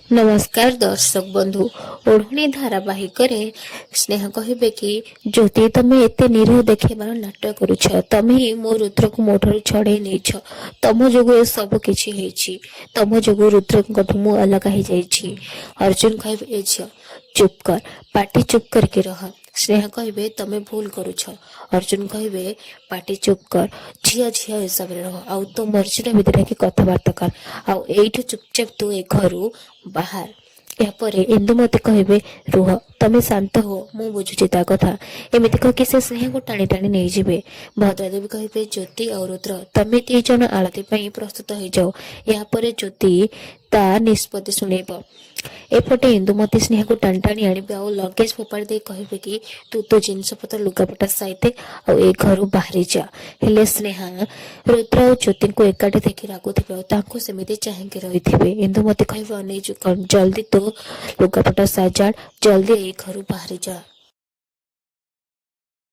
नमस्कार दर्शक बंधु। ओढ़णी धारावाहिक स्नेह कहे कि ज्योति तमें एते निरीह देखेबार नाटक करुछ, तमें ही मो रुद्र को मो ठारू छड़े नहीं, तम जो ए सब किसी तम जो रुद्र मु अलग हो जाइए। अर्जुन कहे ए झी चुप कर, पाटी चुप करके रह। स्नेह कहे तमें भूल करुछ। अर्जुन कहे पाटी चुप कर, झिया झिया हिसाब से रह, आउ तो मर्जी भितर कि कथबार्ता कर, आउ एठू चुपचाप तू ए घर बाहर। यापर इंदुमती कहे रुह, तमें शांत हो, मु बुझुची ता कथा। एमती कह से स्नेह को टाणी टाणी नहीं जिवे। भद्रादेवी कहे ज्योति और रुद्र तमें दी जन आरती प्रस्तुत हो जाओ। यापर ज्योति ता निष्पत्ति शुणेब। एपटे इंदुमती स्नेह को टाणी टाणी आने आउ लगेज फोपाड़ी दे कहे कि तू तो जिनस पत्र लुगापटा साइते आ घर बाहरी जा। हेले स्नेहा रुद्र और ज्योति को एकाठी देखी रागुवे, सेमती चाहेंगे रही। इंदुमती कहे अनेक जल्दी तो लुगापटा साजाड़, जल्दी ए घर बाहरी जा।